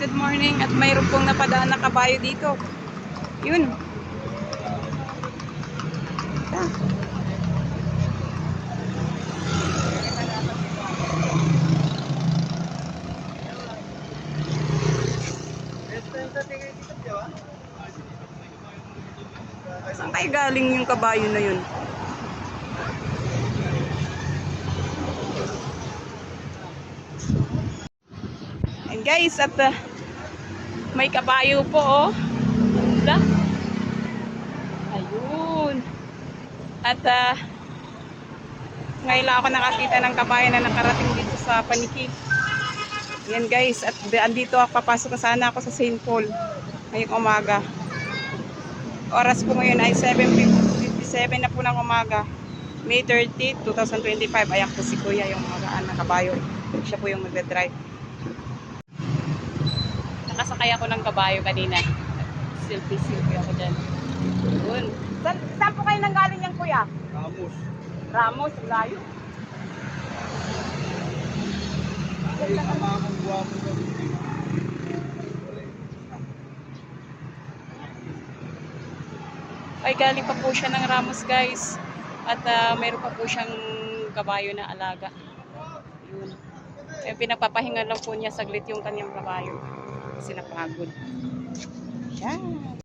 good morning. At mayroon pong napadaan na kabayo dito. Yun. Ah. Saan kayo galing yung kabayo na yun? And guys, at may kabayo po, oh. Ganda. Ayun. At ngayon lang ako nakakita ng kabayo na nakarating dito sa Paniki. Yan guys, at andito ako, papasok na sana ako sa St. Paul ngayong umaga. Oras po ngayon ay 7:57 na po ng umaga. May 30, 2025. Ayan po si Kuya, yung magaan na kabayo. Siya po yung magdadrive. Nakasakay ako ng kabayo kanina. Selfie ako dyan. Yun. Saan po kayo nanggaling yan, Kuya? Ramos. Ramos, layo. Ay, kamamang guwapo na. Ay, galing pa po siya ng Ramos, guys. At mayroon pa po siyang kabayo na alaga. Yun. Eh, pinapapahinga lang po niya saglit yung kanyang kabayo. Kasi napagod. Yan.